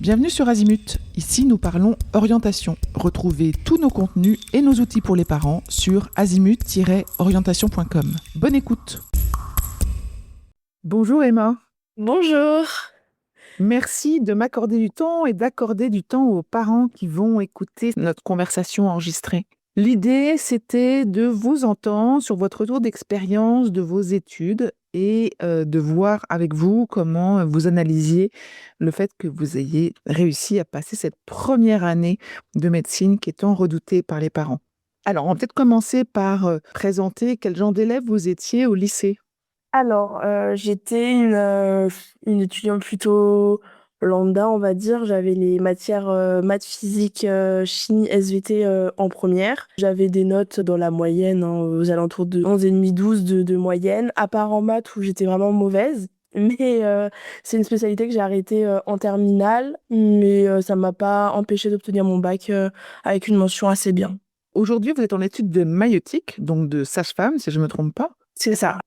Bienvenue sur Azimut. Ici, nous parlons orientation. Retrouvez tous nos contenus et nos outils pour les parents sur azimut-orientation.com. Bonne écoute. Bonjour Emma. Bonjour. Merci de m'accorder du temps et d'accorder du temps aux parents qui vont écouter notre conversation enregistrée. L'idée, c'était de vous entendre sur votre retour d'expérience de vos études et de voir avec vous comment vous analysiez le fait que vous ayez réussi à passer cette première année de médecine qui est tant redoutée par les parents. Alors, on va peut-être commencer par présenter quel genre d'élève vous étiez au lycée. Alors, j'étais une étudiante plutôt lambda, on va dire. J'avais les matières maths, physique, chimie, SVT en première. J'avais des notes dans la moyenne, hein, aux alentours de 11,5, 12 de moyenne, à part en maths où j'étais vraiment mauvaise. Mais c'est une spécialité que j'ai arrêtée en terminale, mais ça m'a pas empêché d'obtenir mon bac avec une mention assez bien. Aujourd'hui, vous êtes en études de maïeutique, donc de sage-femme, si je ne me trompe pas. C'est ça.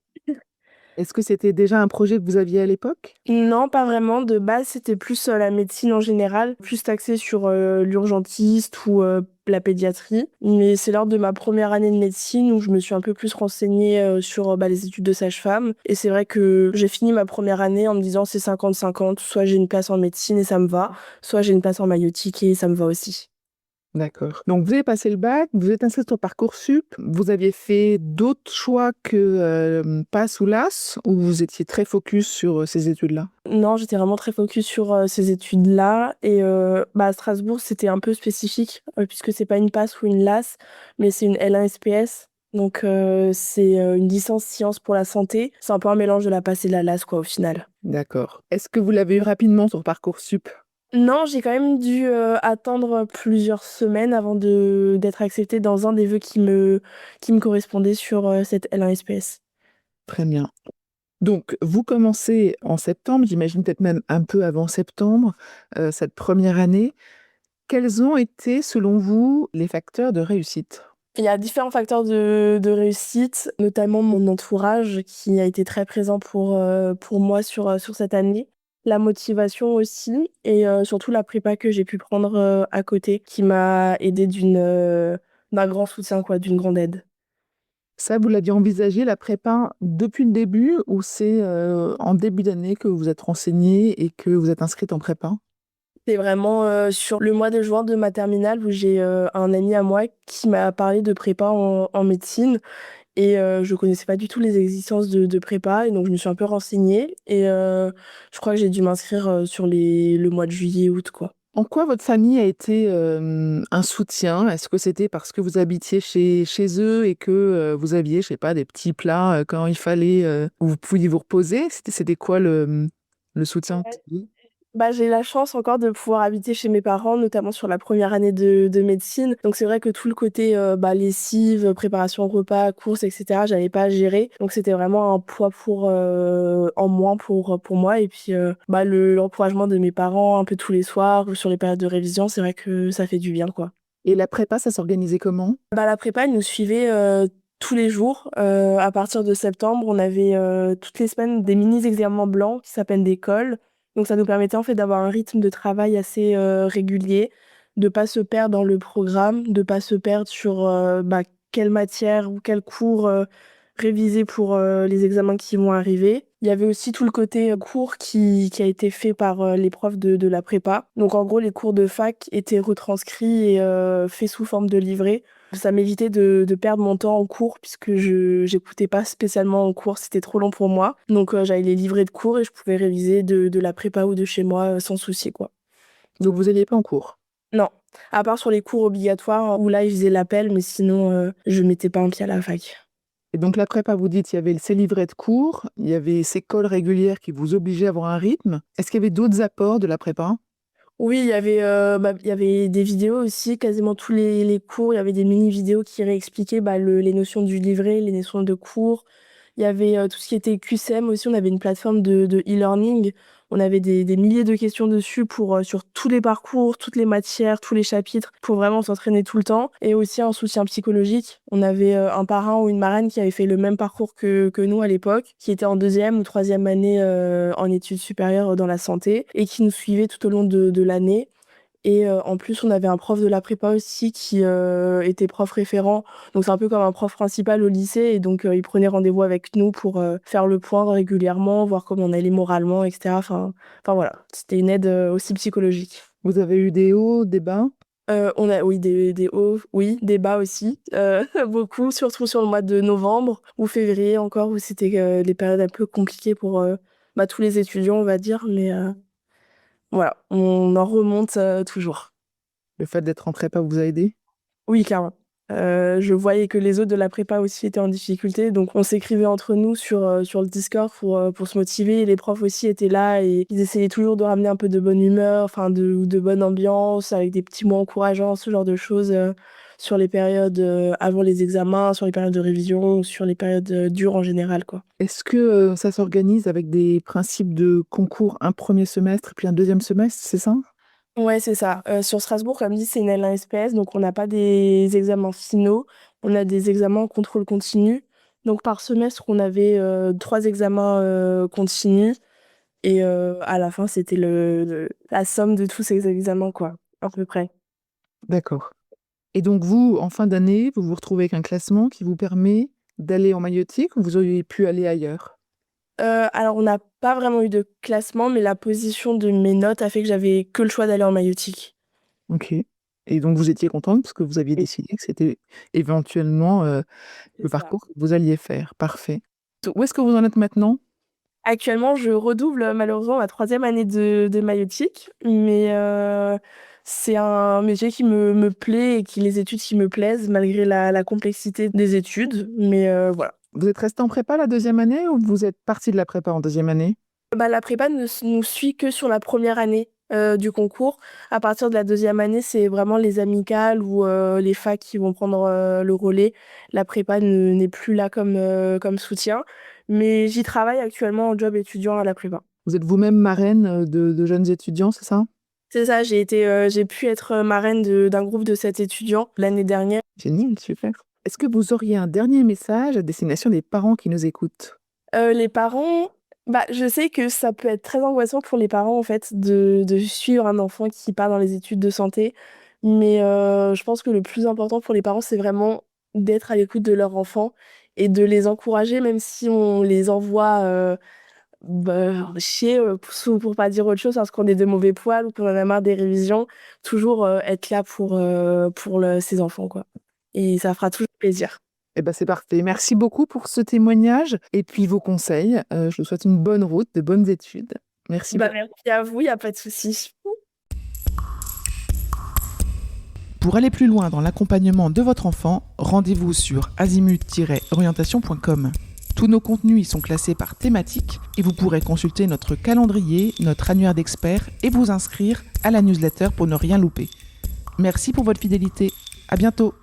Est-ce que c'était déjà un projet que vous aviez à l'époque? Non, pas vraiment. De base, c'était plus la médecine en général, plus axé sur l'urgentiste ou la pédiatrie. Mais c'est lors de ma première année de médecine où je me suis un peu plus renseignée sur les études de sage-femme. Et c'est vrai que j'ai fini ma première année en me disant c'est 50-50, soit j'ai une place en médecine et ça me va, soit j'ai une place en maïeutique et ça me va aussi. D'accord. Donc, vous avez passé le bac, vous êtes inscrit sur Parcoursup, vous aviez fait d'autres choix que PASS ou LAS, ou vous étiez très focus sur ces études-là? Non, j'étais vraiment très focus sur ces études-là. Et à Strasbourg, c'était un peu spécifique, puisque c'est pas une PASS ou une LAS, mais c'est une L1 SPS. Donc, c'est une licence sciences pour la santé. C'est un peu un mélange de la PASS et de la LAS, quoi, au final. D'accord. Est-ce que vous l'avez eu rapidement sur Parcoursup? Non, j'ai quand même dû attendre plusieurs semaines avant d'être acceptée dans un des vœux qui me correspondait sur cette L1 SPS. Très bien. Donc, vous commencez en septembre, j'imagine peut-être même un peu avant septembre, cette première année. Quels ont été, selon vous, les facteurs de réussite? Il y a différents facteurs de réussite, notamment mon entourage qui a été très présent pour moi sur cette année. La motivation aussi et surtout la prépa que j'ai pu prendre à côté qui m'a aidé d'un grand soutien, quoi, d'une grande aide. Ça, vous l'aviez envisagé, la prépa, depuis le début, ou c'est en début d'année que vous vous êtes renseigné et que vous êtes inscrite en prépa? C'est vraiment sur le mois de juin de ma terminale où j'ai un ami à moi qui m'a parlé de prépa en médecine. Et je connaissais pas du tout les existences de prépa, et donc je me suis un peu renseignée. Et je crois que j'ai dû m'inscrire sur le mois de juillet, août, quoi. En quoi votre famille a été un soutien? Est-ce que c'était parce que vous habitiez chez eux et que vous aviez, je sais pas, des petits plats quand il fallait, où vous pouviez vous reposer? C'était quoi le soutien? J'ai la chance encore de pouvoir habiter chez mes parents, notamment sur la première année de médecine. Donc c'est vrai que tout le côté lessive, préparation repas, courses, etc., j'avais pas à gérer. Donc c'était vraiment un poids en moins pour moi. Et puis l'encouragement de mes parents un peu tous les soirs ou sur les périodes de révision, c'est vrai que ça fait du bien, quoi. Et la prépa, ça s'organisait comment? La prépa, elle nous suivait tous les jours. À partir de septembre, on avait toutes les semaines des mini-examens blancs qui s'appellent des cols. Donc ça nous permettait en fait d'avoir un rythme de travail assez régulier, de pas se perdre dans le programme, de pas se perdre sur quelle matière ou quel cours réviser pour les examens qui vont arriver. Il y avait aussi tout le côté cours qui a été fait par les profs de la prépa. Donc en gros, les cours de fac étaient retranscrits et faits sous forme de livret. Ça m'évitait de perdre mon temps en cours puisque je j'écoutais pas spécialement en cours, c'était trop long pour moi. Donc j'avais les livrets de cours et je pouvais réviser de la prépa ou de chez moi sans souci, quoi. Donc vous n'alliez pas en cours. Non, à part sur les cours obligatoires où là ils faisaient l'appel, mais sinon je mettais pas un pied à la fac. Et donc la prépa, vous dites, il y avait ces livrets de cours, il y avait ces cols régulières qui vous obligeaient à avoir un rythme. Est-ce qu'il y avait d'autres apports de la prépa? Oui, il y avait des vidéos aussi, quasiment tous les cours. Il y avait des mini-vidéos qui réexpliquaient les notions du livret, les notions de cours. Il y avait tout ce qui était QCM aussi. On avait une plateforme de e-learning. On avait des milliers de questions dessus sur tous les parcours, toutes les matières, tous les chapitres, pour vraiment s'entraîner tout le temps. Et aussi un soutien psychologique. On avait un parrain ou une marraine qui avait fait le même parcours que nous à l'époque, qui était en 2e ou 3e année en études supérieures dans la santé et qui nous suivait tout au long de l'année. Et en plus, on avait un prof de la prépa aussi qui était prof référent. Donc, c'est un peu comme un prof principal au lycée. Et donc, il prenait rendez-vous avec nous pour faire le point régulièrement, voir comment on allait moralement, etc. Enfin voilà, c'était une aide aussi psychologique. Vous avez eu des hauts, des bas? On a, oui, des hauts, oui, des bas aussi. Beaucoup, surtout sur le mois de novembre ou février encore, où c'était des périodes un peu compliquées pour tous les étudiants, on va dire. Mais voilà, on en remonte toujours. Le fait d'être en prépa vous a aidé? Oui, clairement. Je voyais que les autres de la prépa aussi étaient en difficulté, donc on s'écrivait entre nous sur le Discord pour se motiver. Et les profs aussi étaient là et ils essayaient toujours de ramener un peu de bonne humeur, enfin de bonne ambiance, avec des petits mots encourageants, ce genre de choses sur les périodes avant les examens, sur les périodes de révision, sur les périodes dures en général, quoi. Est-ce que ça s'organise avec des principes de concours, un premier semestre et puis un deuxième semestre, c'est ça? Ouais, c'est ça. Sur Strasbourg, comme dit, c'est une L1 SPS, donc on n'a pas des examens finaux, on a des examens en contrôle continu. Donc par semestre, on avait 3 examens continus et à la fin, c'était la somme de tous ces examens, quoi, à peu près. D'accord. Et donc vous, en fin d'année, vous vous retrouvez avec un classement qui vous permet d'aller en maïeutique ou vous auriez pu aller ailleurs? Alors, on n'a pas vraiment eu de classement, mais la position de mes notes a fait que j'avais que le choix d'aller en maïeutique. OK. Et donc vous étiez contente parce que vous aviez Et décidé que c'était éventuellement, c'est le ça. parcours que vous alliez faire. Parfait. Où est-ce que vous en êtes maintenant? Actuellement, je redouble malheureusement ma 3e année de maïeutique, mais c'est un métier qui me plaît et les études qui me plaisent malgré la complexité des études. Mais voilà. Vous êtes restée en prépa la deuxième année ou vous êtes partie de la prépa en deuxième année? La prépa ne nous suit que sur la première année du concours. À partir de la 2e année, c'est vraiment les amicales ou les facs qui vont prendre le relais. La prépa n'est plus là comme soutien. Mais j'y travaille actuellement en job étudiant à la prépa. Vous êtes vous-même marraine de jeunes étudiants, c'est ça? C'est ça, j'ai pu être marraine d'un groupe de 7 étudiants l'année dernière. Génial, super. Est-ce que vous auriez un dernier message à destination des parents qui nous écoutent? Les parents, je sais que ça peut être très angoissant pour les parents, en fait, de suivre un enfant qui part dans les études de santé. Mais je pense que le plus important pour les parents, c'est vraiment d'être à l'écoute de leur enfant et de les encourager, même si on les envoie chier, pour pas dire autre chose, parce qu'on est de mauvais poils ou qu'on en a marre des révisions. Toujours être là pour ses enfants, quoi. Et ça fera toujours plaisir. Eh ben, c'est parfait. Merci beaucoup pour ce témoignage et puis vos conseils. Je vous souhaite une bonne route, de bonnes études. Merci beaucoup. Merci à vous, il n'y a pas de souci. Pour aller plus loin dans l'accompagnement de votre enfant, rendez-vous sur azimut-orientation.com. Tous nos contenus y sont classés par thématique et vous pourrez consulter notre calendrier, notre annuaire d'experts et vous inscrire à la newsletter pour ne rien louper. Merci pour votre fidélité. À bientôt.